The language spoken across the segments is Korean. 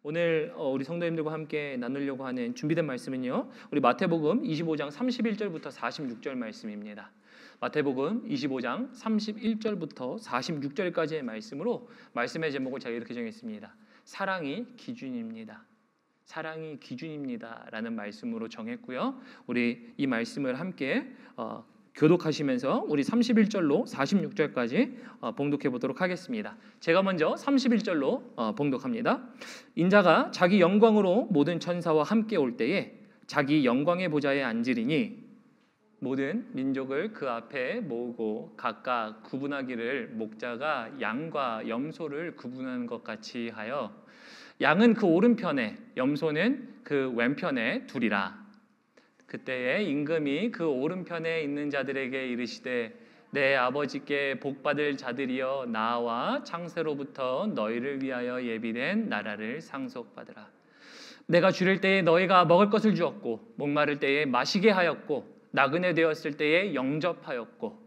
오늘 우리 성도님들과 함께 나누려고 하는 준비된 말씀은요, 우리 마태복음 25장 31절부터 46절 말씀입니다. 마태복음 25장 31절부터 46절까지의 말씀으로 말씀의 제목을 제가 이렇게 정했습니다. 사랑이 기준입니다. 사랑이 기준입니다 라는 말씀으로 정했고요. 우리 이 말씀을 함께 교독하시면서 우리 31절로 46절까지 봉독해 보도록 하겠습니다. 제가 먼저 31절로 봉독합니다. 인자가 자기 영광으로 모든 천사와 함께 올 때에 자기 영광의 보좌에 앉으리니 모든 민족을 그 앞에 모으고 각각 구분하기를 목자가 양과 염소를 구분하는 것 같이 하여 양은 그 오른편에 염소는 그 왼편에 두리라. 그때에 임금이 그 오른편에 있는 자들에게 이르시되 내 아버지께 복받을 자들이여 나와 창세로부터 너희를 위하여 예비된 나라를 상속받으라. 내가 줄일 때에 너희가 먹을 것을 주었고 목마를 때에 마시게 하였고 나그네 되었을 때에 영접하였고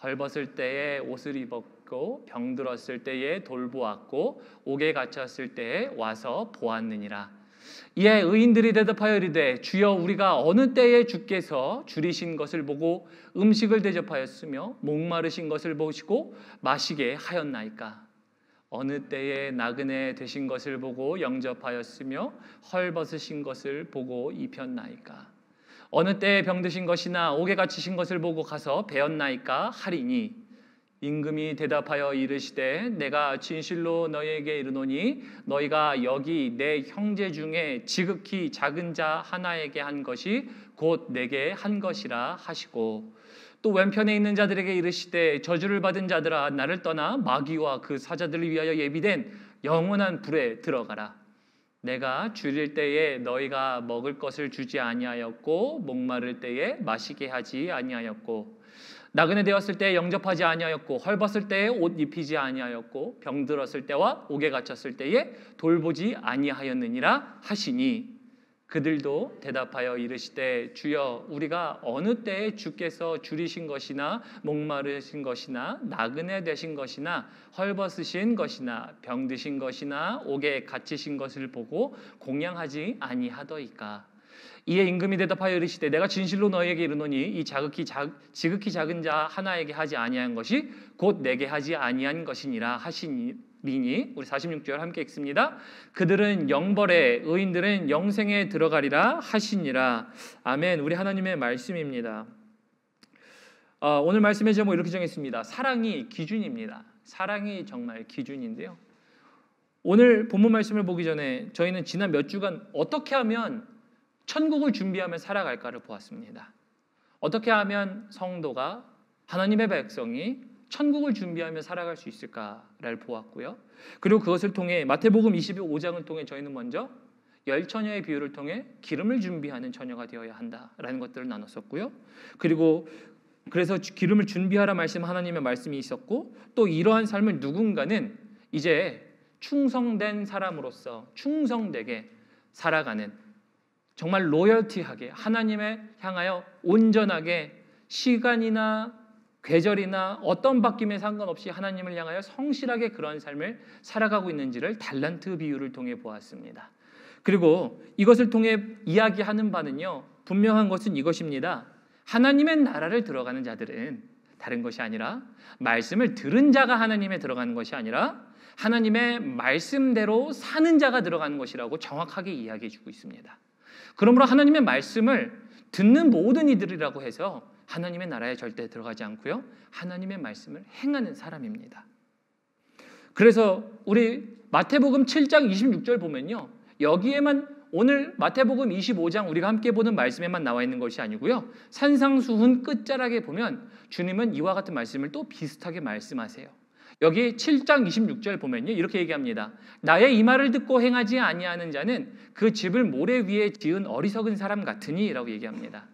헐벗을 때에 옷을 입었고 병들었을 때에 돌보았고 옥에 갇혔을 때에 와서 보았느니라. 이에 의인들이 대답하여 이르되 주여 우리가 어느 때에 주께서 줄이신 것을 보고 음식을 대접하였으며 목마르신 것을 보시고 마시게 하였나이까? 어느 때에 나그네 되신 것을 보고 영접하였으며 헐벗으신 것을 보고 입혔나이까? 어느 때에 병드신 것이나 옥에 갇히신 것을 보고 가서 배었나이까 하리니 임금이 대답하여 이르시되 내가 진실로 너희에게 이르노니 너희가 여기 내 형제 중에 지극히 작은 자 하나에게 한 것이 곧 내게 한 것이라 하시고 또 왼편에 있는 자들에게 이르시되 저주를 받은 자들아 나를 떠나 마귀와 그 사자들을 위하여 예비된 영원한 불에 들어가라. 내가 줄일 때에 너희가 먹을 것을 주지 아니하였고 목마를 때에 마시게 하지 아니하였고 나그네 되었을 때에 영접하지 아니하였고 헐벗을 때에 옷 입히지 아니하였고 병들었을 때와 옥에 갇혔을 때에 돌보지 아니하였느니라 하시니 그들도 대답하여 이르시되 주여 우리가 어느 때에 주께서 줄이신 것이나 목마르신 것이나 나그네 되신 것이나 헐벗으신 것이나 병드신 것이나 옥에 갇히신 것을 보고 공양하지 아니하더이까? 이에 임금이 대답하여 이르시되 내가 진실로 너희에게 이르노니 이 지극히 작은 자 하나에게 하지 아니한 것이 곧 내게 하지 아니한 것이니라 하시니니 우리 46절 함께 읽습니다. 그들은 영벌에 의인들은 영생에 들어가리라 하시니라. 아멘. 우리 하나님의 말씀입니다. 오늘 말씀의 제목 이렇게 정했습니다. 사랑이 기준입니다. 사랑이 정말 기준인데요. 오늘 본문 말씀을 보기 전에 저희는 지난 몇 주간 어떻게 하면 천국을 준비하며 살아갈까를 보았습니다. 어떻게 하면 성도가 하나님의 백성이 천국을 준비하며 살아갈 수 있을까를 보았고요. 그리고 그것을 통해 마태복음 25장을 통해 저희는 먼저 열처녀의 비유를 통해 기름을 준비하는 처녀가 되어야 한다라는 것들을 나눴었고요. 그리고 그래서 기름을 준비하라 말씀 하나님의 말씀이 있었고 또 이러한 삶을 누군가는 이제 충성된 사람으로서 충성되게 살아가는 정말 로열티하게 하나님에 향하여 온전하게 시간이나 계절이나 어떤 바뀜에 상관없이 하나님을 향하여 성실하게 그런 삶을 살아가고 있는지를 달란트 비유를 통해 보았습니다. 그리고 이것을 통해 이야기하는 바는요, 분명한 것은 이것입니다. 하나님의 나라를 들어가는 자들은 다른 것이 아니라 말씀을 들은 자가 하나님에 들어가는 것이 아니라 하나님의 말씀대로 사는 자가 들어가는 것이라고 정확하게 이야기해 주고 있습니다. 그러므로 하나님의 말씀을 듣는 모든 이들이라고 해서 하나님의 나라에 절대 들어가지 않고요. 하나님의 말씀을 행하는 사람입니다. 그래서 우리 마태복음 7장 26절 보면요. 여기에만 오늘 마태복음 25장 우리가 함께 보는 말씀에만 나와 있는 것이 아니고요. 산상수훈 끝자락에 보면 주님은 이와 같은 말씀을 또 비슷하게 말씀하세요. 여기 7장 26절 보면요. 이렇게 얘기합니다. 나의 이 말을 듣고 행하지 아니하는 자는 그 집을 모래 위에 지은 어리석은 사람 같으니 라고 얘기합니다.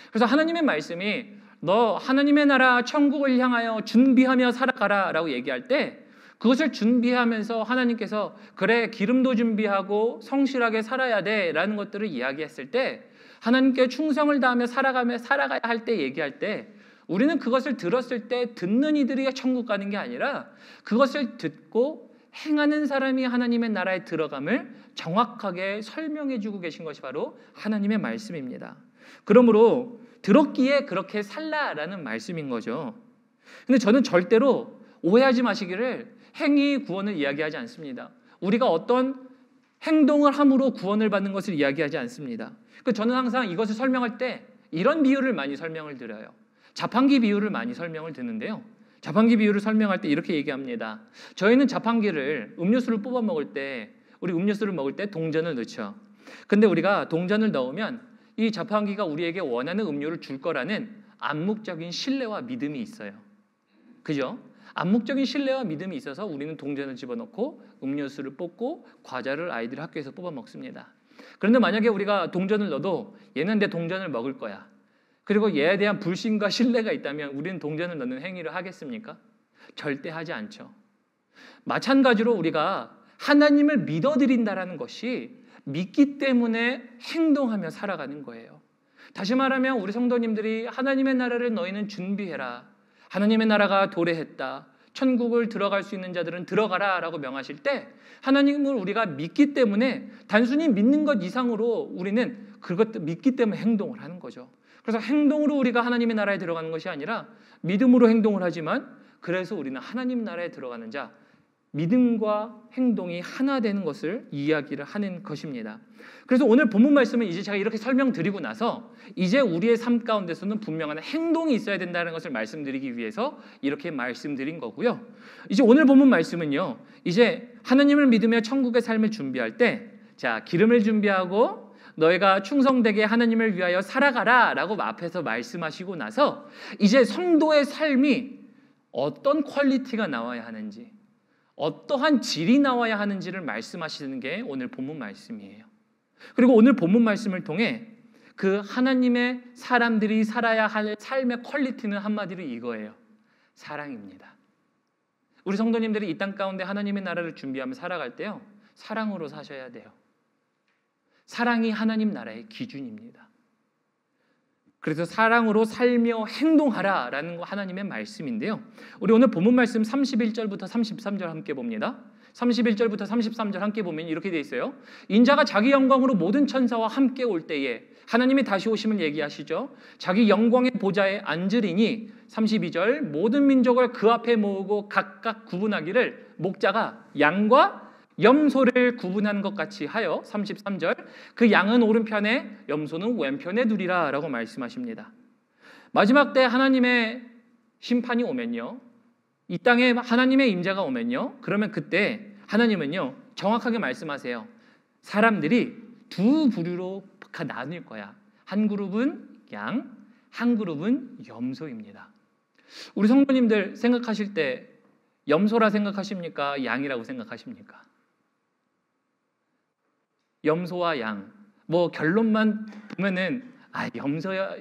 그래서 하나님의 말씀이 너 하나님의 나라 천국을 향하여 준비하며 살아가라 라고 얘기할 때 그것을 준비하면서 하나님께서 그래 기름도 준비하고 성실하게 살아야 돼 라는 것들을 이야기했을 때 하나님께 충성을 다하며 살아가야 할 때 얘기할 때 우리는 그것을 들었을 때 듣는 이들이 천국 가는 게 아니라 그것을 듣고 행하는 사람이 하나님의 나라에 들어감을 정확하게 설명해 주고 계신 것이 바로 하나님의 말씀입니다. 그러므로 들었기에 그렇게 살라라는 말씀인 거죠. 근데 저는 절대로 오해하지 마시기를 행위 구원을 이야기하지 않습니다. 우리가 어떤 행동을 함으로 구원을 받는 것을 이야기하지 않습니다. 저는 항상 이것을 설명할 때 이런 비유를 많이 설명을 드려요. 자판기 비유를 많이 설명을 드는데요. 자판기 비유를 설명할 때 이렇게 얘기합니다. 저희는 자판기를 음료수를 뽑아 먹을 때, 우리 음료수를 먹을 때 동전을 넣죠. 근데 우리가 동전을 넣으면 이 자판기가 우리에게 원하는 음료를 줄 거라는 암묵적인 신뢰와 믿음이 있어요. 그죠? 암묵적인 신뢰와 믿음이 있어서 우리는 동전을 집어넣고 음료수를 뽑고 과자를 아이들이 학교에서 뽑아 먹습니다. 그런데 만약에 우리가 동전을 넣어도 얘는 내 동전을 먹을 거야. 그리고 얘에 대한 불신과 신뢰가 있다면 우리는 동전을 넣는 행위를 하겠습니까? 절대 하지 않죠. 마찬가지로 우리가 하나님을 믿어드린다라는 것이 믿기 때문에 행동하며 살아가는 거예요. 다시 말하면 우리 성도님들이 하나님의 나라를 너희는 준비해라. 하나님의 나라가 도래했다. 천국을 들어갈 수 있는 자들은 들어가라 라고 명하실 때 하나님을 우리가 믿기 때문에 단순히 믿는 것 이상으로 우리는 그것 믿기 때문에 행동을 하는 거죠. 그래서 행동으로 우리가 하나님의 나라에 들어가는 것이 아니라 믿음으로 행동을 하지만 그래서 우리는 하나님 나라에 들어가는 자, 믿음과 행동이 하나 되는 것을 이야기를 하는 것입니다. 그래서 오늘 본문 말씀은 이제 제가 이렇게 설명드리고 나서 이제 우리의 삶 가운데서는 분명한 행동이 있어야 된다는 것을 말씀드리기 위해서 이렇게 말씀드린 거고요. 이제 오늘 본문 말씀은요. 이제 하나님을 믿으며 천국의 삶을 준비할 때 자, 기름을 준비하고 너희가 충성되게 하나님을 위하여 살아가라 라고 앞에서 말씀하시고 나서 이제 성도의 삶이 어떤 퀄리티가 나와야 하는지 어떠한 질이 나와야 하는지를 말씀하시는 게 오늘 본문 말씀이에요. 그리고 오늘 본문 말씀을 통해 그 하나님의 사람들이 살아야 할 삶의 퀄리티는 한마디로 이거예요. 사랑입니다. 우리 성도님들이 이 땅 가운데 하나님의 나라를 준비하며 살아갈 때요. 사랑으로 사셔야 돼요. 사랑이 하나님 나라의 기준입니다. 그래서 사랑으로 살며 행동하라라는 거 하나님의 말씀인데요. 우리 오늘 본문 말씀 31절부터 33절 함께 봅니다. 31절부터 33절 함께 보면 이렇게 돼 있어요. 인자가 자기 영광으로 모든 천사와 함께 올 때에 하나님이 다시 오심을 얘기하시죠. 자기 영광의 보좌에 앉으리니 32절 모든 민족을 그 앞에 모으고 각각 구분하기를 목자가 양과 염소를 구분하는 것 같이 하여 33절 그 양은 오른편에 염소는 왼편에 두리라 라고 말씀하십니다. 마지막 때 하나님의 심판이 오면요. 이 땅에 하나님의 임재가 오면요. 그러면 그때 하나님은요. 정확하게 말씀하세요. 사람들이 두 부류로 나뉠 거야. 한 그룹은 양, 한 그룹은 염소입니다. 우리 성도님들 생각하실 때 염소라 생각하십니까? 양이라고 생각하십니까? 염소와 양. 뭐 결론만 보면은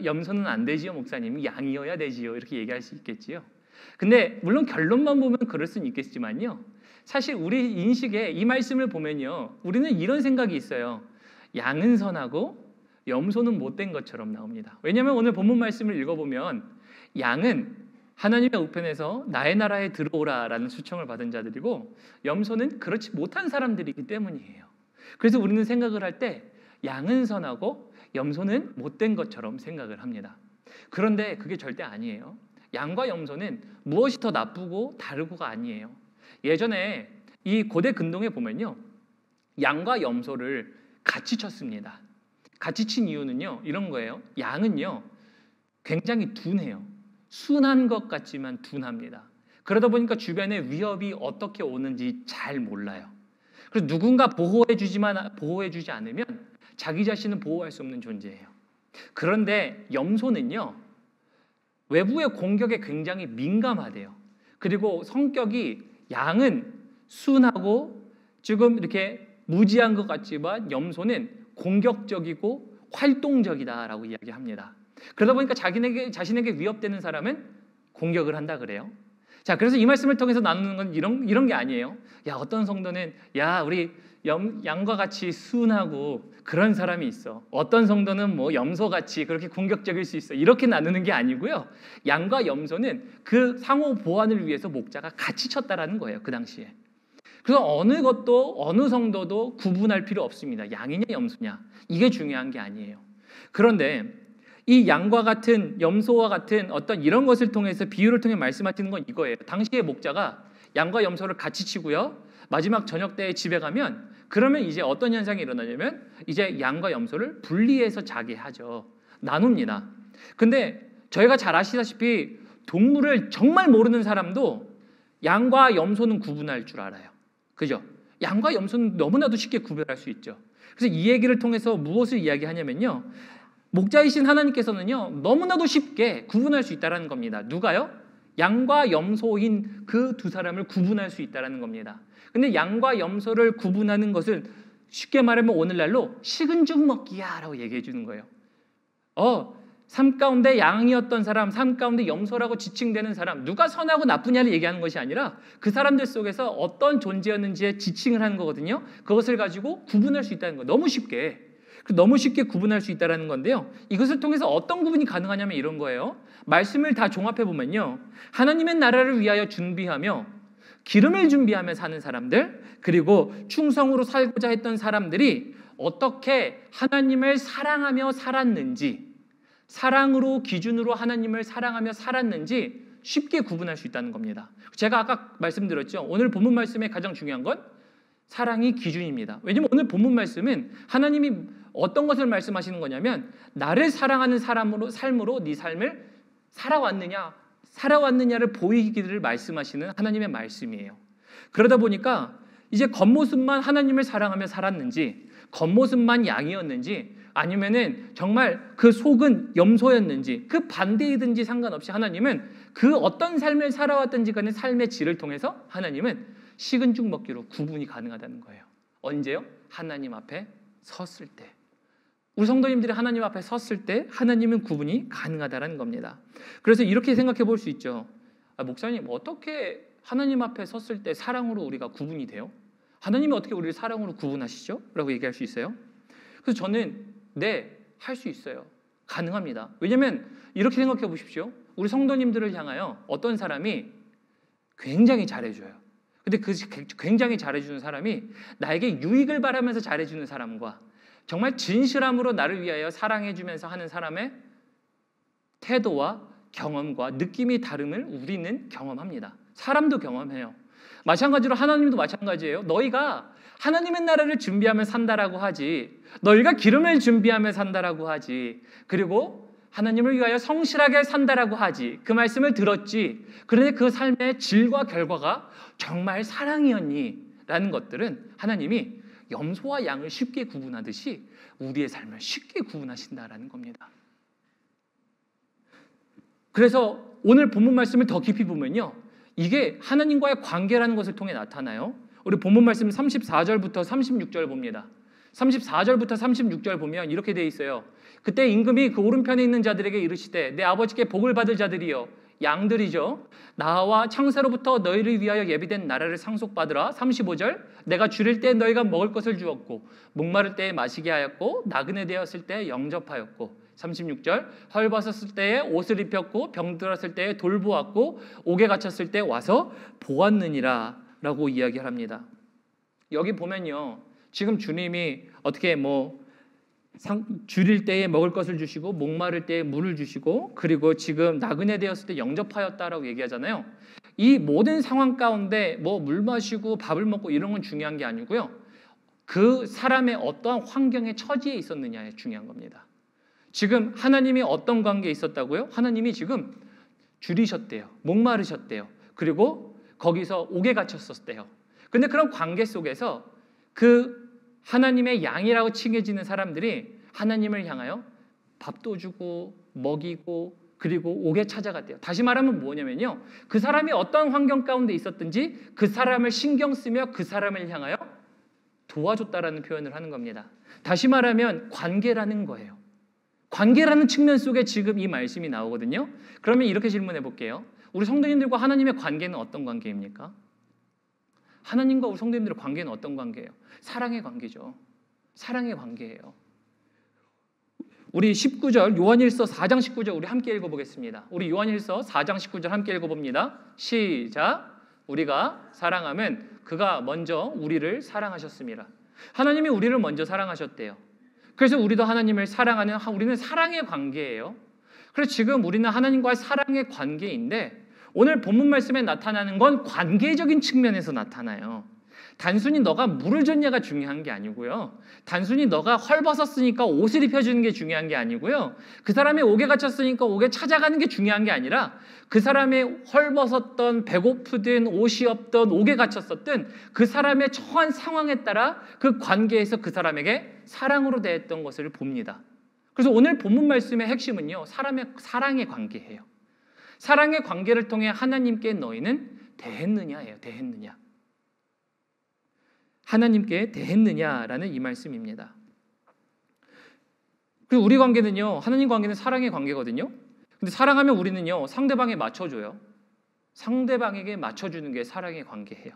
염소는 안 되지요, 목사님. 양이어야 되지요. 이렇게 얘기할 수 있겠지요. 근데 물론 결론만 보면 그럴 수는 있겠지만요. 사실 우리 인식에 이 말씀을 보면요. 우리는 이런 생각이 있어요. 양은 선하고 염소는 못된 것처럼 나옵니다. 왜냐하면 오늘 본문 말씀을 읽어보면 양은 하나님의 우편에서 나의 나라에 들어오라라는 초청을 받은 자들이고 염소는 그렇지 못한 사람들이기 때문이에요. 그래서 우리는 생각을 할 때 양은 선하고 염소는 못된 것처럼 생각을 합니다. 그런데 그게 절대 아니에요. 양과 염소는 무엇이 더 나쁘고 다르고가 아니에요. 예전에 이 고대 근동에 보면요. 양과 염소를 같이 쳤습니다. 같이 친 이유는요. 이런 거예요. 양은요. 굉장히 둔해요. 순한 것 같지만 둔합니다. 그러다 보니까 주변에 위협이 어떻게 오는지 잘 몰라요. 그래서 누군가 보호해주지 않으면 자기 자신은 보호할 수 없는 존재예요. 그런데 염소는요. 외부의 공격에 굉장히 민감하대요. 그리고 성격이 양은 순하고 지금 이렇게 무지한 것 같지만 염소는 공격적이고 활동적이다라고 이야기합니다. 그러다 보니까 자신에게 위협되는 사람은 공격을 한다 그래요. 자, 그래서 이 말씀을 통해서 나누는 건 이런 게 아니에요. 야, 어떤 성도는 우리 양과 같이 순하고 그런 사람이 있어. 어떤 성도는 뭐 염소같이 그렇게 공격적일 수 있어. 이렇게 나누는 게 아니고요. 양과 염소는 그 상호 보완을 위해서 목자가 같이 쳤다라는 거예요. 그 당시에. 그래서 어느 것도 어느 성도도 구분할 필요 없습니다. 양이냐 염소냐 이게 중요한 게 아니에요. 그런데 이 양과 같은 염소와 같은 어떤 이런 것을 통해서 비유를 통해 말씀하시는 건 이거예요. 당시의 목자가 양과 염소를 같이 치고요. 마지막 저녁 때에 집에 가면 그러면 이제 어떤 현상이 일어나냐면 이제 양과 염소를 분리해서 자게 하죠. 나눕니다. 근데 저희가 잘 아시다시피 동물을 정말 모르는 사람도 양과 염소는 구분할 줄 알아요. 그죠? 양과 염소는 너무나도 쉽게 구별할 수 있죠. 그래서 이 얘기를 통해서 무엇을 이야기하냐면요. 목자이신 하나님께서는요. 너무나도 쉽게 구분할 수 있다는 겁니다. 누가요? 양과 염소인 그 두 사람을 구분할 수 있다는 겁니다. 근데 양과 염소를 구분하는 것을 쉽게 말하면 오늘날로 식은 죽 먹기야 라고 얘기해 주는 거예요. 삶 가운데 양이었던 사람, 삶 가운데 염소라고 지칭되는 사람, 누가 선하고 나쁘냐를 얘기하는 것이 아니라 그 사람들 속에서 어떤 존재였는지에 지칭을 하는 거거든요. 그것을 가지고 구분할 수 있다는 거예요. 너무 쉽게 구분할 수 있다는 건데요. 이것을 통해서 어떤 구분이 가능하냐면 이런 거예요. 말씀을 다 종합해 보면요. 하나님의 나라를 위하여 준비하며 기름을 준비하며 사는 사람들, 그리고 충성으로 살고자 했던 사람들이 어떻게 하나님을 사랑하며 살았는지, 사랑으로 기준으로 하나님을 사랑하며 살았는지 쉽게 구분할 수 있다는 겁니다. 제가 아까 말씀드렸죠. 오늘 본문 말씀의 가장 중요한 건 사랑이 기준입니다. 왜냐하면 오늘 본문 말씀은 하나님이 어떤 것을 말씀하시는 거냐면 나를 사랑하는 삶으로 네 삶을 살아왔느냐를 보이기를 말씀하시는 하나님의 말씀이에요. 그러다 보니까 이제 겉모습만 하나님을 사랑하며 살았는지, 겉모습만 양이었는지, 아니면은 정말 그 속은 염소였는지, 그 반대이든지 상관없이 하나님은 그 어떤 삶을 살아왔든지 간에 삶의 질을 통해서 하나님은 식은 죽 먹기로 구분이 가능하다는 거예요. 언제요? 하나님 앞에 섰을 때. 우리 성도님들이 하나님 앞에 섰을 때 하나님은 구분이 가능하다는 겁니다. 그래서 이렇게 생각해 볼 수 있죠. 목사님, 어떻게 하나님 앞에 섰을 때 사랑으로 우리가 구분이 돼요? 하나님이 어떻게 우리를 사랑으로 구분하시죠? 라고 얘기할 수 있어요. 그래서 저는 할 수 있어요. 가능합니다. 왜냐하면 이렇게 생각해 보십시오. 우리 성도님들을 향하여 어떤 사람이 굉장히 잘해줘요. 근데 그 굉장히 잘해주는 사람이 나에게 유익을 바라면서 잘해주는 사람과 정말 진실함으로 나를 위하여 사랑해주면서 하는 사람의 태도와 경험과 느낌이 다름을 우리는 경험합니다. 사람도 경험해요. 마찬가지로 하나님도 마찬가지예요. 너희가 하나님의 나라를 준비하며 산다라고 하지, 너희가 기름을 준비하며 산다라고 하지, 그리고 하나님을 위하여 성실하게 산다라고 하지, 그 말씀을 들었지. 그런데 그 삶의 질과 결과가 정말 사랑이었니? 라는 것들은 하나님이 염소와 양을 쉽게 구분하듯이 우리의 삶을 쉽게 구분하신다라는 겁니다. 그래서 오늘 본문 말씀을 더 깊이 보면요, 이게 하나님과의 관계라는 것을 통해 나타나요. 우리 본문 말씀 34절부터 36절 봅니다. 34절부터 36절 보면 이렇게 돼 있어요. 그때 임금이 그 오른편에 있는 자들에게 이르시되 내 아버지께 복을 받을 자들이여, 양들이죠, 나와 창세로부터 너희를 위하여 예비된 나라를 상속받으라. 35절 내가 줄일 때 너희가 먹을 것을 주었고 목마를 때에 마시게 하였고 나그네 되었을 때 영접하였고 36절 헐벗었을 때에 옷을 입혔고 병들었을 때에 돌보았고 옥에 갇혔을 때 와서 보았느니라 라고 이야기를 합니다. 여기 보면요, 지금 주님이 어떻게 줄일 때에 먹을 것을 주시고 목마를 때에 물을 주시고 그리고 지금 나그네 되었을 때 영접하였다라고 얘기하잖아요. 이 모든 상황 가운데 물 마시고 밥을 먹고 이런 건 중요한 게 아니고요, 그 사람의 어떠한 환경에 처지에 있었느냐에 중요한 겁니다. 지금 하나님이 어떤 관계에 있었다고요? 하나님이 지금 줄이셨대요. 목마르셨대요. 그리고 거기서 옥에 갇혔었대요. 근데 그런 관계 속에서 그 하나님의 양이라고 칭해지는 사람들이 하나님을 향하여 밥도 주고 먹이고 그리고 옥에 찾아갔대요. 다시 말하면 뭐냐면요, 그 사람이 어떤 환경 가운데 있었든지 그 사람을 신경 쓰며 그 사람을 향하여 도와줬다라는 표현을 하는 겁니다. 다시 말하면 관계라는 거예요. 관계라는 측면 속에 지금 이 말씀이 나오거든요. 그러면 이렇게 질문해 볼게요. 우리 성도님들과 하나님의 관계는 어떤 관계입니까? 하나님과 우리 성도님들의 관계는 어떤 관계예요? 사랑의 관계죠. 사랑의 관계예요. 우리 19절 요한일서 4장 19절 우리 함께 읽어보겠습니다. 우리 요한일서 4장 19절 함께 읽어봅니다. 시작. 우리가 사랑하면 그가 먼저 우리를 사랑하셨습니다. 하나님이 우리를 먼저 사랑하셨대요. 그래서 우리도 하나님을 사랑하는, 우리는 사랑의 관계예요. 그래서 지금 우리는 하나님과의 사랑의 관계인데 오늘 본문 말씀에 나타나는 건 관계적인 측면에서 나타나요. 단순히 너가 물을 줬냐가 중요한 게 아니고요. 단순히 너가 헐벗었으니까 옷을 입혀주는 게 중요한 게 아니고요. 그 사람이 옥에 갇혔으니까 옥에 찾아가는 게 중요한 게 아니라 그 사람이 헐벗었던, 배고프든, 옷이 없던, 옥에 갇혔었든 그 사람의 처한 상황에 따라 그 관계에서 그 사람에게 사랑으로 대했던 것을 봅니다. 그래서 오늘 본문 말씀의 핵심은요, 사랑의 관계예요. 사랑의 관계를 통해 하나님께 너희는 대했느냐예요. 대했느냐. 하나님께 대했느냐라는 이 말씀입니다. 그리고 우리 관계는요, 하나님 관계는 사랑의 관계거든요. 근데 사랑하면 우리는요, 상대방에 맞춰줘요. 상대방에게 맞춰주는 게 사랑의 관계예요.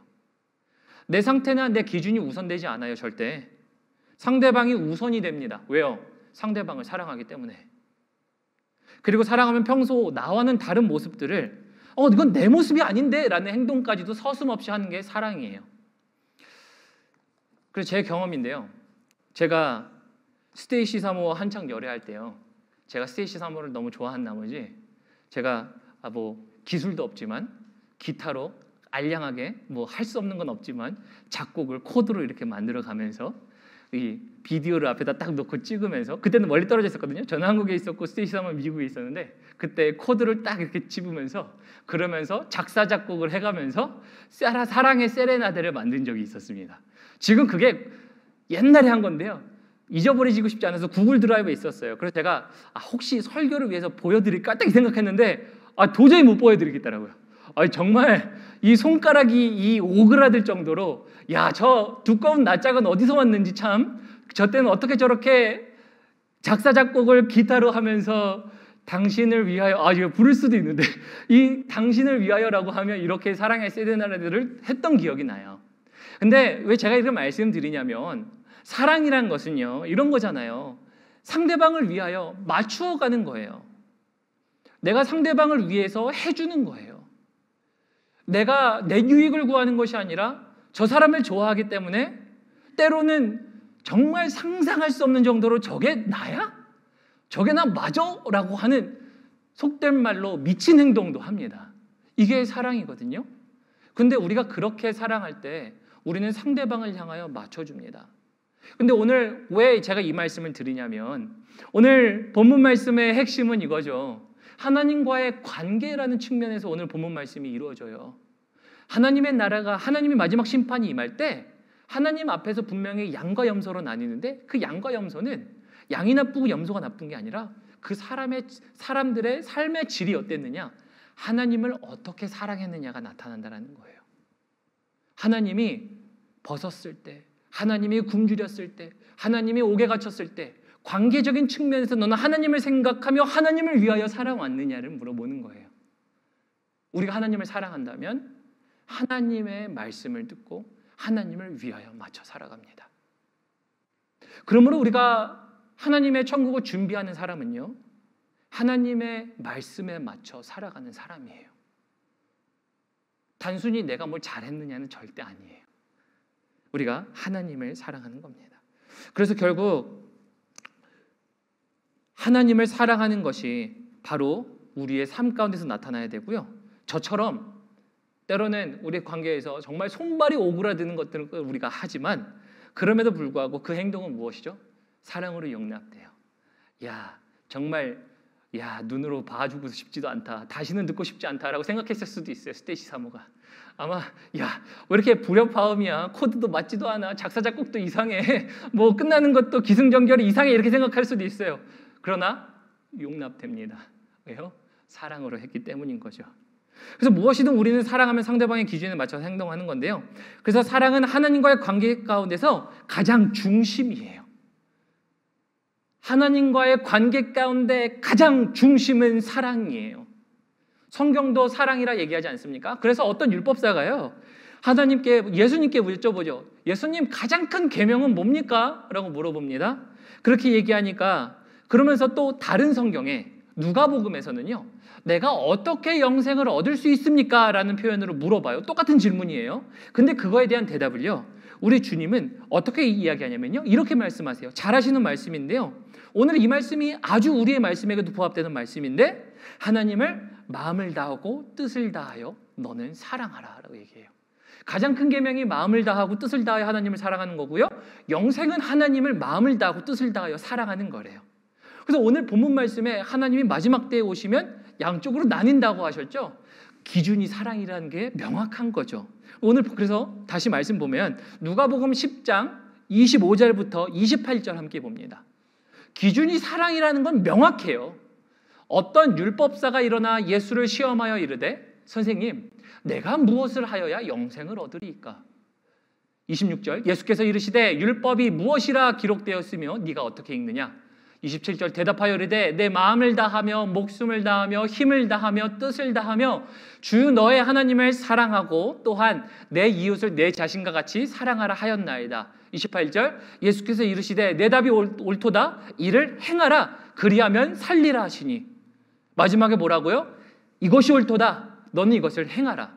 내 상태나 내 기준이 우선되지 않아요, 절대. 상대방이 우선이 됩니다. 왜요? 상대방을 사랑하기 때문에. 그리고 사랑하면 평소 나와는 다른 모습들을 이건 내 모습이 아닌데 라는 행동까지도 서슴없이 하는 게 사랑이에요. 그래서 제 경험인데요. 제가 스테이시 사모와 한창 열애할 때요. 제가 스테이시 사모를 너무 좋아한 나머지 제가 기술도 없지만 기타로 알량하게 할 수 없는 건 없지만 작곡을 코드로 이렇게 만들어가면서 이 비디오를 앞에다 딱 놓고 찍으면서, 그때는 멀리 떨어져 있었거든요. 저는 한국에 있었고 스테이시 사모는 미국에 있었는데 그때 코드를 딱 이렇게 집으면서 그러면서 작사 작곡을 해가면서 사랑의 세레나데를 만든 적이 있었습니다. 지금 그게 옛날에 한 건데요. 잊어버리고 싶지 않아서 구글 드라이브에 있었어요. 그래서 제가 혹시 설교를 위해서 보여드릴까 딱 생각했는데 도저히 못 보여드리겠더라고요. 정말 이 손가락이 이 오그라들 정도로 저 두꺼운 낯짝은 어디서 왔는지 참, 저 때는 어떻게 저렇게 작사 작곡을 기타로 하면서 당신을 위하여, 이거 부를 수도 있는데 이 당신을 위하여라고 하면 이렇게 사랑의 세레나데를 했던 기억이 나요. 근데 왜 제가 이렇게 말씀드리냐면 사랑이란 것은요, 이런 거잖아요. 상대방을 위하여 맞추어가는 거예요. 내가 상대방을 위해서 해주는 거예요. 내가 내 유익을 구하는 것이 아니라 저 사람을 좋아하기 때문에 때로는 정말 상상할 수 없는 정도로 저게 나야? 저게 나 맞아? 라고 하는 속된 말로 미친 행동도 합니다. 이게 사랑이거든요. 근데 우리가 그렇게 사랑할 때 우리는 상대방을 향하여 맞춰줍니다. 근데 오늘 왜 제가 이 말씀을 드리냐면 오늘 본문 말씀의 핵심은 이거죠. 하나님과의 관계라는 측면에서 오늘 본문 말씀이 이루어져요. 하나님의 나라가, 하나님의 마지막 심판이 임할 때 하나님 앞에서 분명히 양과 염소로 나뉘는데 그 양과 염소는 양이 나쁘고 염소가 나쁜 게 아니라 그 사람들의 삶의 질이 어땠느냐, 하나님을 어떻게 사랑했느냐가 나타난다는 거예요. 하나님이 벗었을 때, 하나님이 굶주렸을 때, 하나님이 옥에 갇혔을 때 관계적인 측면에서 너는 하나님을 생각하며 하나님을 위하여 살아왔느냐를 물어보는 거예요. 우리가 하나님을 사랑한다면 하나님의 말씀을 듣고 하나님을 위하여 맞춰 살아갑니다. 그러므로 우리가 하나님의 천국을 준비하는 사람은요, 하나님의 말씀에 맞춰 살아가는 사람이에요. 단순히 내가 뭘 잘했느냐는 절대 아니에요. 우리가 하나님을 사랑하는 겁니다. 그래서 결국 하나님을 사랑하는 것이 바로 우리의 삶 가운데서 나타나야 되고요. 저처럼 때로는 우리 관계에서 정말 손발이 오그라드는 것들을 우리가 하지만 그럼에도 불구하고 그 행동은 무엇이죠? 사랑으로 용납돼요. 정말 눈으로 봐주고 싶지도 않다, 다시는 듣고 싶지 않다라고 생각했을 수도 있어요. 스테이시 사모가 아마 왜 이렇게 불협화음이야, 코드도 맞지도 않아, 작사 작곡도 이상해, 끝나는 것도 기승전결이 이상해, 이렇게 생각할 수도 있어요. 그러나 용납됩니다. 왜요? 사랑으로 했기 때문인 거죠. 그래서 무엇이든 우리는 사랑하면 상대방의 기준에 맞춰서 행동하는 건데요. 그래서 사랑은 하나님과의 관계 가운데서 가장 중심이에요. 하나님과의 관계 가운데 가장 중심은 사랑이에요. 성경도 사랑이라 얘기하지 않습니까? 그래서 어떤 율법사가요, 예수님께 여쭤보죠. 예수님, 가장 큰 계명은 뭡니까? 라고 물어봅니다. 그렇게 얘기하니까 그러면서 또 다른 성경에 누가복음에서는요, 내가 어떻게 영생을 얻을 수 있습니까? 라는 표현으로 물어봐요. 똑같은 질문이에요. 근데 그거에 대한 대답을요, 우리 주님은 어떻게 이야기하냐면요, 이렇게 말씀하세요. 잘 하시는 말씀인데요, 오늘 이 말씀이 아주 우리의 말씀에게도 부합되는 말씀인데, 하나님을 마음을 다하고 뜻을 다하여 너는 사랑하라 라고 얘기해요. 가장 큰 계명이 마음을 다하고 뜻을 다하여 하나님을 사랑하는 거고요, 영생은 하나님을 마음을 다하고 뜻을 다하여 사랑하는 거래요. 그래서 오늘 본문 말씀에 하나님이 마지막 때에 오시면 양쪽으로 나뉜다고 하셨죠. 기준이 사랑이라는 게 명확한 거죠. 오늘 그래서 다시 말씀 보면 누가복음 10장 25절부터 28절 함께 봅니다. 기준이 사랑이라는 건 명확해요. 어떤 율법사가 일어나 예수를 시험하여 이르되 선생님, 내가 무엇을 하여야 영생을 얻으리이까? 26절, 예수께서 이르시되 율법이 무엇이라 기록되었으며 네가 어떻게 읽느냐? 27절, 대답하여 이르되 내 마음을 다하며 목숨을 다하며 힘을 다하며 뜻을 다하며 주 너의 하나님을 사랑하고 또한 내 이웃을 내 자신과 같이 사랑하라 하였나이다. 28절, 예수께서 이르시되 내 답이 옳도다. 이를 행하라. 그리하면 살리라 하시니. 마지막에 뭐라고요? 이것이 옳도다. 너는 이것을 행하라.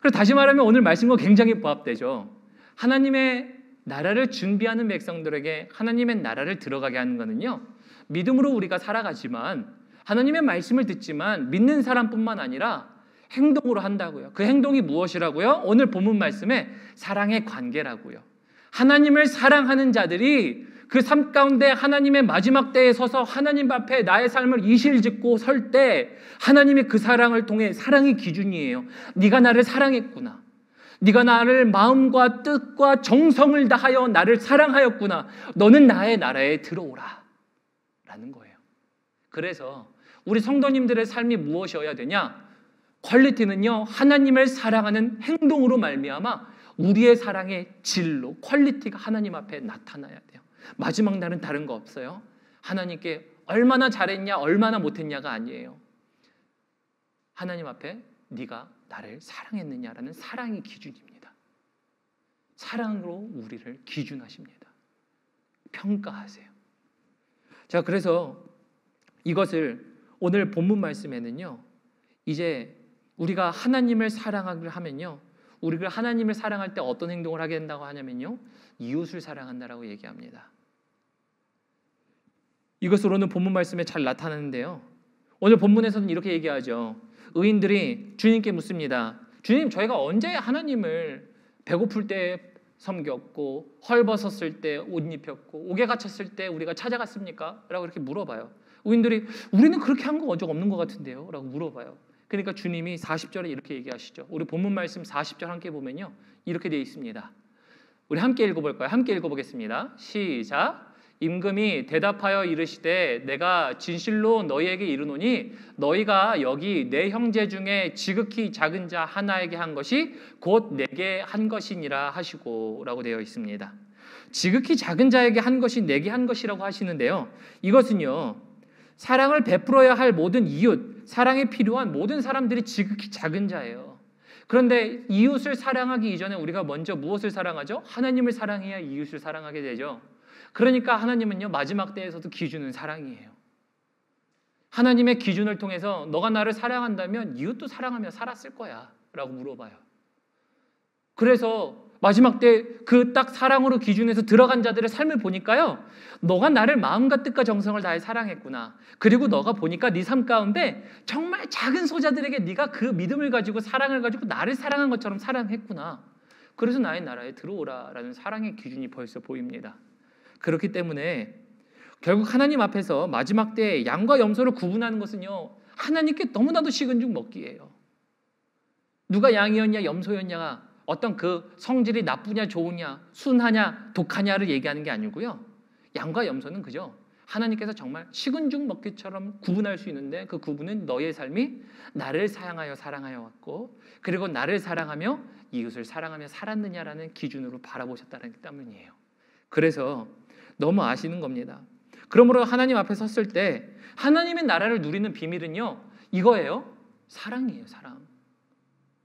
그래서 다시 말하면 오늘 말씀과 굉장히 부합되죠. 하나님의 나라를 준비하는 백성들에게 하나님의 나라를 들어가게 하는 것은요, 믿음으로 우리가 살아가지만, 하나님의 말씀을 듣지만 믿는 사람뿐만 아니라 행동으로 한다고요. 그 행동이 무엇이라고요? 오늘 본문 말씀에 사랑의 관계라고요. 하나님을 사랑하는 자들이 그 삶 가운데 하나님의 마지막 때에 서서 하나님 앞에 나의 삶을 이실짓고 설 때 하나님의 그 사랑을 통해, 사랑이 기준이에요. 네가 나를 사랑했구나. 네가 나를 마음과 뜻과 정성을 다하여 나를 사랑하였구나. 너는 나의 나라에 들어오라 라는 거예요. 그래서 우리 성도님들의 삶이 무엇이어야 되냐? 퀄리티는요, 하나님을 사랑하는 행동으로 말미암아 우리의 사랑의 질로, 퀄리티가 하나님 앞에 나타나야 돼요. 마지막 날은 다른 거 없어요. 하나님께 얼마나 잘했냐, 얼마나 못했냐가 아니에요. 하나님 앞에 네가 나를 사랑했느냐라는 사랑이 기준입니다. 사랑으로 우리를 기준하십니다. 평가하세요. 자, 그래서 이것을 오늘 본문 말씀에는요, 이제 우리가 하나님을 사랑하기를 하면요, 우리가 하나님을 사랑할 때 어떤 행동을 하게 된다고 하냐면요, 이웃을 사랑한다라고 얘기합니다. 이것으로는 본문 말씀에 잘 나타나는데요, 오늘 본문에서는 이렇게 얘기하죠. 의인들이 주님께 묻습니다. 주님, 저희가 언제 하나님을 배고플 때 섬겼고 헐벗었을 때 옷 입혔고 옥에 갇혔을 때 우리가 찾아갔습니까? 라고 이렇게 물어봐요. 의인들이 우리는 그렇게 한 거 적 없는 것 같은데요? 라고 물어봐요. 그러니까 주님이 40절에 이렇게 얘기하시죠. 우리 본문 말씀 40절 함께 보면요, 이렇게 되어 있습니다. 우리 함께 읽어볼까요? 함께 읽어보겠습니다. 시작. 임금이 대답하여 이르시되 내가 진실로 너희에게 이르노니 너희가 여기 내 형제 중에 지극히 작은 자 하나에게 한 것이 곧 내게 한 것이니라 하시고 라고 되어 있습니다. 지극히 작은 자에게 한 것이 내게 한 것이라고 하시는데요, 이것은요, 사랑을 베풀어야 할 모든 이웃, 사랑이 필요한 모든 사람들이 지극히 작은 자예요. 그런데 이웃을 사랑하기 이전에 우리가 먼저 무엇을 사랑하죠? 하나님을 사랑해야 이웃을 사랑하게 되죠. 그러니까 하나님은요, 마지막 때에서도 기준은 사랑이에요. 하나님의 기준을 통해서 너가 나를 사랑한다면 이웃도 사랑하며 살았을 거야 라고 물어봐요. 그래서 마지막 때 그 딱 사랑으로 기준해서 들어간 자들의 삶을 보니까요, 너가 나를 마음과 뜻과 정성을 다해 사랑했구나. 그리고 너가 보니까 네 삶 가운데 정말 작은 소자들에게 네가 그 믿음을 가지고 사랑을 가지고 나를 사랑한 것처럼 사랑했구나. 그래서 나의 나라에 들어오라 라는 사랑의 기준이 벌써 보입니다. 그렇기 때문에 결국 하나님 앞에서 마지막 때 양과 염소를 구분하는 것은요, 하나님께 너무나도 식은 죽 먹기예요. 누가 양이었냐 염소였냐가 어떤 그 성질이 나쁘냐 좋으냐 순하냐 독하냐를 얘기하는 게 아니고요, 양과 염소는 그저 하나님께서 정말 식은 죽 먹기처럼 구분할 수 있는데, 그 구분은 너의 삶이 나를 사랑하여 왔고, 그리고 나를 사랑하며 이웃을 사랑하며 살았느냐라는 기준으로 바라보셨다는 때문이에요. 그래서 너무 아시는 겁니다. 그러므로 하나님 앞에 섰을 때 하나님의 나라를 누리는 비밀은요, 이거예요. 사랑이에요. 사랑.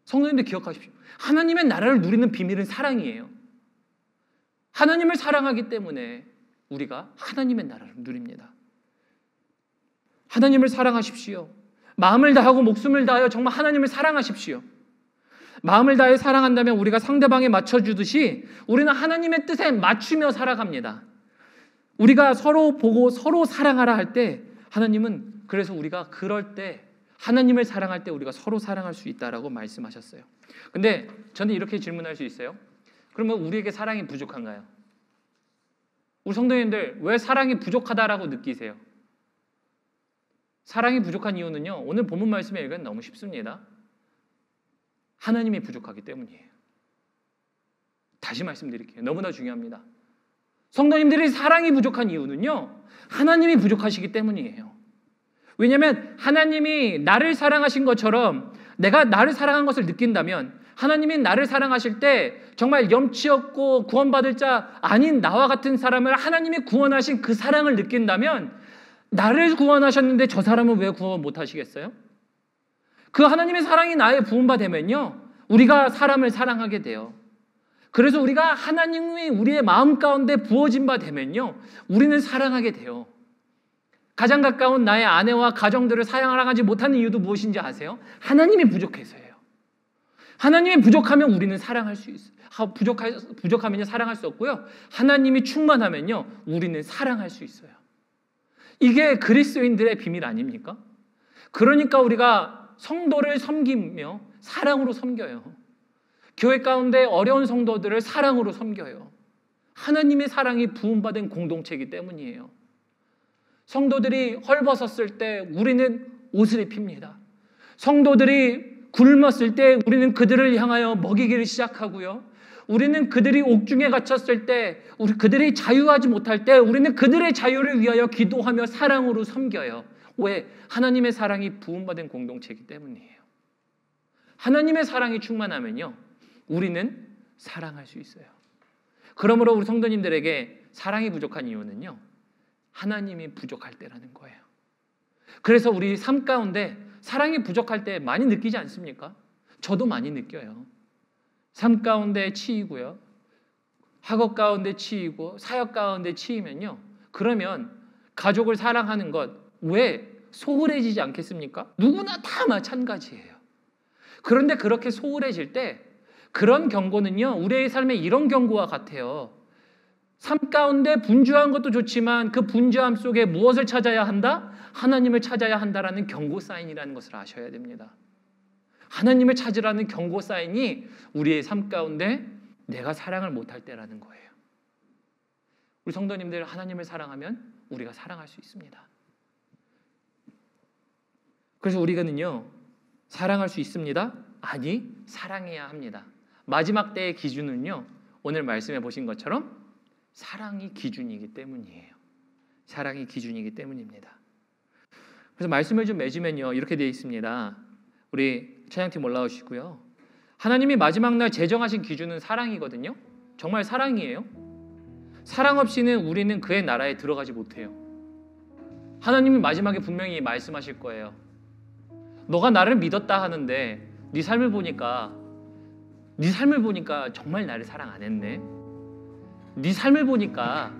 성도님들 기억하십시오. 하나님의 나라를 누리는 비밀은 사랑이에요. 하나님을 사랑하기 때문에 우리가 하나님의 나라를 누립니다. 하나님을 사랑하십시오. 마음을 다하고 목숨을 다하여 정말 하나님을 사랑하십시오. 마음을 다해 사랑한다면 우리가 상대방에 맞춰주듯이 우리는 하나님의 뜻에 맞추며 살아갑니다. 우리가 서로 보고 서로 사랑하라 할 때 하나님은 그래서 우리가 그럴 때 하나님을 사랑할 때 우리가 서로 사랑할 수 있다라고 말씀하셨어요. 근데 저는 이렇게 질문할 수 있어요. 그러면 우리에게 사랑이 부족한가요? 우리 성도님들 왜 사랑이 부족하다라고 느끼세요? 사랑이 부족한 이유는요, 오늘 본문 말씀에 읽으면 너무 쉽습니다. 하나님이 부족하기 때문이에요. 다시 말씀드릴게요. 너무나 중요합니다. 성도님들이 사랑이 부족한 이유는요, 하나님이 부족하시기 때문이에요. 왜냐하면 하나님이 나를 사랑하신 것처럼 내가 나를 사랑한 것을 느낀다면, 하나님이 나를 사랑하실 때 정말 염치 없고 구원받을 자 아닌 나와 같은 사람을 하나님이 구원하신 그 사랑을 느낀다면, 나를 구원하셨는데 저 사람은 왜 구원 못 하시겠어요? 그 하나님의 사랑이 나의 부은바 되면요, 우리가 사람을 사랑하게 돼요. 그래서 우리가 하나님이 우리의 마음 가운데 부어진 바 되면요, 우리는 사랑하게 돼요. 가장 가까운 나의 아내와 가정들을 사랑하지 못하는 이유도 무엇인지 아세요? 하나님이 부족해서예요. 하나님이 부족하면 우리는 사랑할 수 있어요. 부족하면요, 사랑할 수 없고요. 하나님이 충만하면요, 우리는 사랑할 수 있어요. 이게 그리스도인들의 비밀 아닙니까? 그러니까 우리가 성도를 섬기며 사랑으로 섬겨요. 교회 가운데 어려운 성도들을 사랑으로 섬겨요. 하나님의 사랑이 부음받은 공동체이기 때문이에요. 성도들이 헐벗었을 때 우리는 옷을 입힙니다. 성도들이 굶었을 때 우리는 그들을 향하여 먹이기를 시작하고요. 우리는 그들이 옥중에 갇혔을 때, 그들이 자유하지 못할 때 우리는 그들의 자유를 위하여 기도하며 사랑으로 섬겨요. 왜? 하나님의 사랑이 부음받은 공동체이기 때문이에요. 하나님의 사랑이 충만하면요, 우리는 사랑할 수 있어요. 그러므로 우리 성도님들에게 사랑이 부족한 이유는요, 하나님이 부족할 때라는 거예요. 그래서 우리 삶 가운데 사랑이 부족할 때 많이 느끼지 않습니까? 저도 많이 느껴요. 삶 가운데 치이고요, 학업 가운데 치이고 사역 가운데 치이면요, 그러면 가족을 사랑하는 것 왜 소홀해지지 않겠습니까? 누구나 다 마찬가지예요. 그런데 그렇게 소홀해질 때 그런 경고는요, 우리의 삶에 이런 경고와 같아요. 삶 가운데 분주한 것도 좋지만 그 분주함 속에 무엇을 찾아야 한다? 하나님을 찾아야 한다라는 경고 사인이라는 것을 아셔야 됩니다. 하나님을 찾으라는 경고 사인이 우리의 삶 가운데 내가 사랑을 못할 때라는 거예요. 우리 성도님들, 하나님을 사랑하면 우리가 사랑할 수 있습니다. 그래서 우리가는요, 사랑할 수 있습니다? 아니, 사랑해야 합니다. 마지막 때의 기준은요, 오늘 말씀해 보신 것처럼 사랑이 기준이기 때문이에요. 사랑이 기준이기 때문입니다. 그래서 말씀을 좀 맺으면요, 이렇게 되어 있습니다. 우리 찬양팀 올라오시고요. 하나님이 마지막 날 제정하신 기준은 사랑이거든요. 정말 사랑이에요. 사랑 없이는 우리는 그의 나라에 들어가지 못해요. 하나님이 마지막에 분명히 말씀하실 거예요. 너가 나를 믿었다 하는데 네 삶을 보니까 정말 나를 사랑 안 했네. 네 삶을 보니까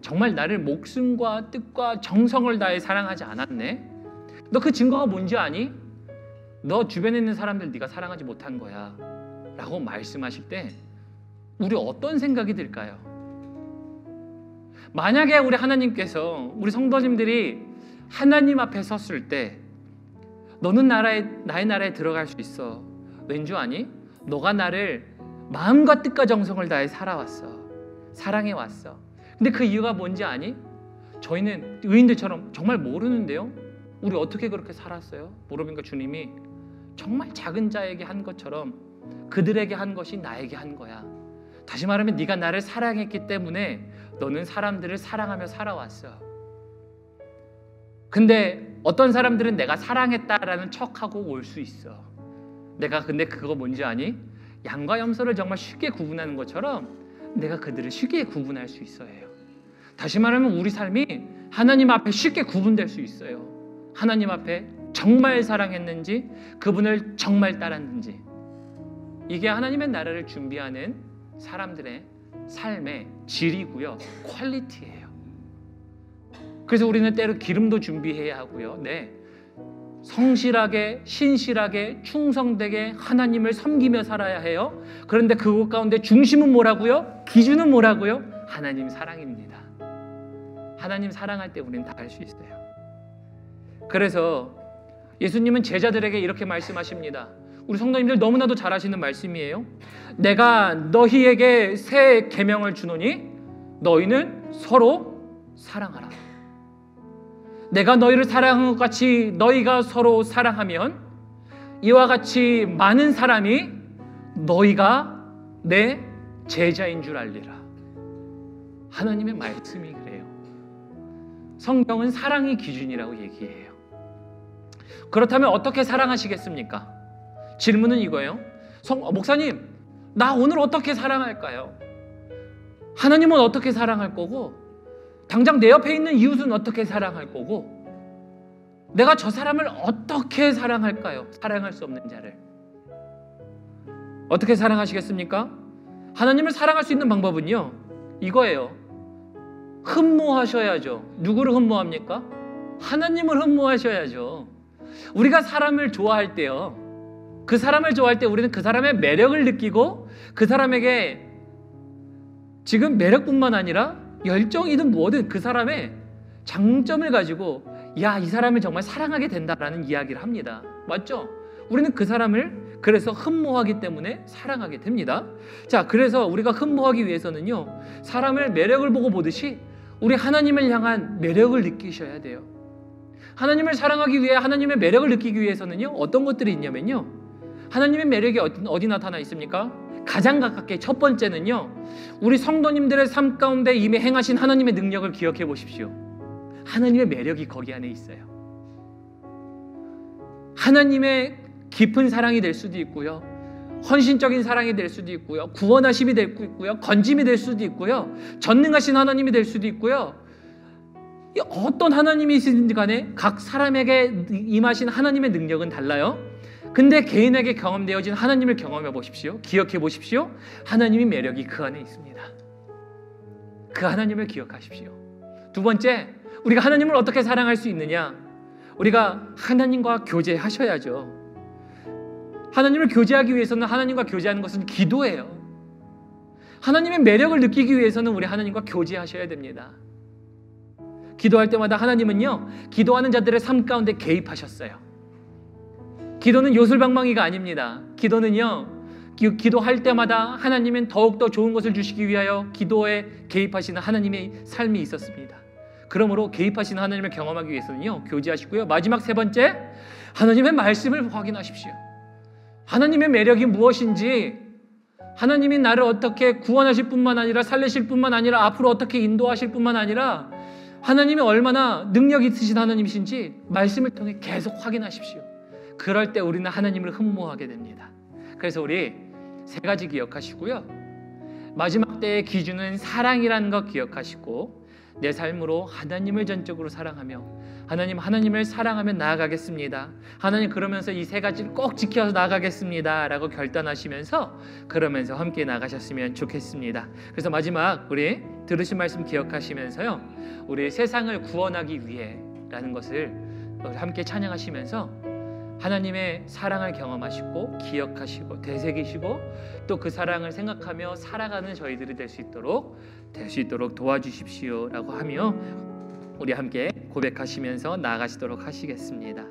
정말 나를 목숨과 뜻과 정성을 다해 사랑하지 않았네. 너 그 증거가 뭔지 아니? 너 주변에 있는 사람들 네가 사랑하지 못한 거야 라고 말씀하실 때 우리 어떤 생각이 들까요? 만약에 우리 하나님께서 우리 성도님들이 하나님 앞에 섰을 때 너는 나의 나라에 들어갈 수 있어. 왠 줄 아니? 너가 나를 마음과 뜻과 정성을 다해 살아왔어. 사랑해왔어. 근데 그 이유가 뭔지 아니? 저희는 의인들처럼 정말 모르는데요. 우리 어떻게 그렇게 살았어요? 모르니까 주님이 정말 작은 자에게 한 것처럼 그들에게 한 것이 나에게 한 거야. 다시 말하면 네가 나를 사랑했기 때문에 너는 사람들을 사랑하며 살아왔어. 근데 어떤 사람들은 내가 사랑했다라는 척하고 올 수 있어. 근데 그거 뭔지 아니? 양과 염소를 정말 쉽게 구분하는 것처럼 내가 그들을 쉽게 구분할 수 있어요. 다시 말하면 우리 삶이 하나님 앞에 쉽게 구분될 수 있어요. 하나님 앞에 정말 사랑했는지, 그분을 정말 따랐는지. 이게 하나님의 나라를 준비하는 사람들의 삶의 질이고요, 퀄리티예요. 그래서 우리는 때로 기름도 준비해야 하고요. 네, 성실하게 신실하게 충성되게 하나님을 섬기며 살아야 해요. 그런데 그것 가운데 중심은 뭐라고요? 기준은 뭐라고요? 하나님 사랑입니다. 하나님 사랑할 때 우리는 다 할 수 있어요. 그래서 예수님은 제자들에게 이렇게 말씀하십니다. 우리 성도님들 너무나도 잘 아시는 말씀이에요. 내가 너희에게 새 계명을 주노니 너희는 서로 사랑하라. 내가 너희를 사랑한 것 같이 너희가 서로 사랑하면 이와 같이 많은 사람이 너희가 내 제자인 줄 알리라. 하나님의 말씀이 그래요. 성경은 사랑이 기준이라고 얘기해요. 그렇다면 어떻게 사랑하시겠습니까? 질문은 이거예요. 목사님, 나 오늘 어떻게 사랑할까요? 하나님은 어떻게 사랑할 거고, 당장 내 옆에 있는 이웃은 어떻게 사랑할 거고, 내가 저 사람을 어떻게 사랑할까요? 사랑할 수 없는 자를 어떻게 사랑하시겠습니까? 하나님을 사랑할 수 있는 방법은요, 이거예요. 흠모하셔야죠. 누구를 흠모합니까? 하나님을 흠모하셔야죠. 우리가 사람을 좋아할 때요, 그 사람을 좋아할 때 우리는 그 사람의 매력을 느끼고 그 사람에게 지금 매력뿐만 아니라 열정이든 뭐든 그 사람의 장점을 가지고 야, 이 사람을 정말 사랑하게 된다라는 이야기를 합니다. 맞죠? 우리는 그 사람을 그래서 흠모하기 때문에 사랑하게 됩니다. 자, 그래서 우리가 흠모하기 위해서는요, 사람을 매력을 보고 보듯이 우리 하나님을 향한 매력을 느끼셔야 돼요. 하나님을 사랑하기 위해 하나님의 매력을 느끼기 위해서는요, 어떤 것들이 있냐면요, 하나님의 매력이 어디 나타나 있습니까? 가장 가깝게 첫 번째는요, 우리 성도님들의 삶 가운데 이미 행하신 하나님의 능력을 기억해 보십시오. 하나님의 매력이 거기 안에 있어요. 하나님의 깊은 사랑이 될 수도 있고요, 헌신적인 사랑이 될 수도 있고요, 구원하심이 될 수도 있고요, 건짐이 될 수도 있고요, 전능하신 하나님이 될 수도 있고요. 어떤 하나님이시든지 간에 각 사람에게 임하신 하나님의 능력은 달라요. 근데 개인에게 경험되어진 하나님을 경험해 보십시오. 기억해 보십시오. 하나님의 매력이 그 안에 있습니다. 그 하나님을 기억하십시오. 두 번째, 우리가 하나님을 어떻게 사랑할 수 있느냐? 우리가 하나님과 교제하셔야죠. 하나님을 교제하기 위해서는, 하나님과 교제하는 것은 기도예요. 하나님의 매력을 느끼기 위해서는 우리 하나님과 교제하셔야 됩니다. 기도할 때마다 하나님은요, 기도하는 자들의 삶 가운데 개입하셨어요. 기도는 요술방망이가 아닙니다. 기도는요, 기도할 때마다 하나님은 더욱더 좋은 것을 주시기 위하여 기도에 개입하시는 하나님의 삶이 있었습니다. 그러므로 개입하시는 하나님을 경험하기 위해서는요, 교제하시고요. 마지막 세 번째, 하나님의 말씀을 확인하십시오. 하나님의 매력이 무엇인지, 하나님이 나를 어떻게 구원하실 뿐만 아니라 살리실 뿐만 아니라 앞으로 어떻게 인도하실 뿐만 아니라 하나님이 얼마나 능력 있으신 하나님이신지 말씀을 통해 계속 확인하십시오. 그럴 때 우리는 하나님을 흠모하게 됩니다. 그래서 우리 세 가지 기억하시고요, 마지막 때의 기준은 사랑이라는 것 기억하시고, 내 삶으로 하나님을 전적으로 사랑하며 하나님을 사랑하며 나아가겠습니다. 하나님, 그러면서 이 세 가지를 꼭 지켜서 나아가겠습니다 라고 결단하시면서 그러면서 함께 나가셨으면 좋겠습니다. 그래서 마지막 우리 들으신 말씀 기억하시면서요, 우리 세상을 구원하기 위해 라는 것을 함께 찬양하시면서 하나님의 사랑을 경험하시고 기억하시고 되새기시고 또 그 사랑을 생각하며 살아가는 저희들이 될 수 있도록 도와주십시오 라고 하며 우리 함께 고백하시면서 나아가시도록 하시겠습니다.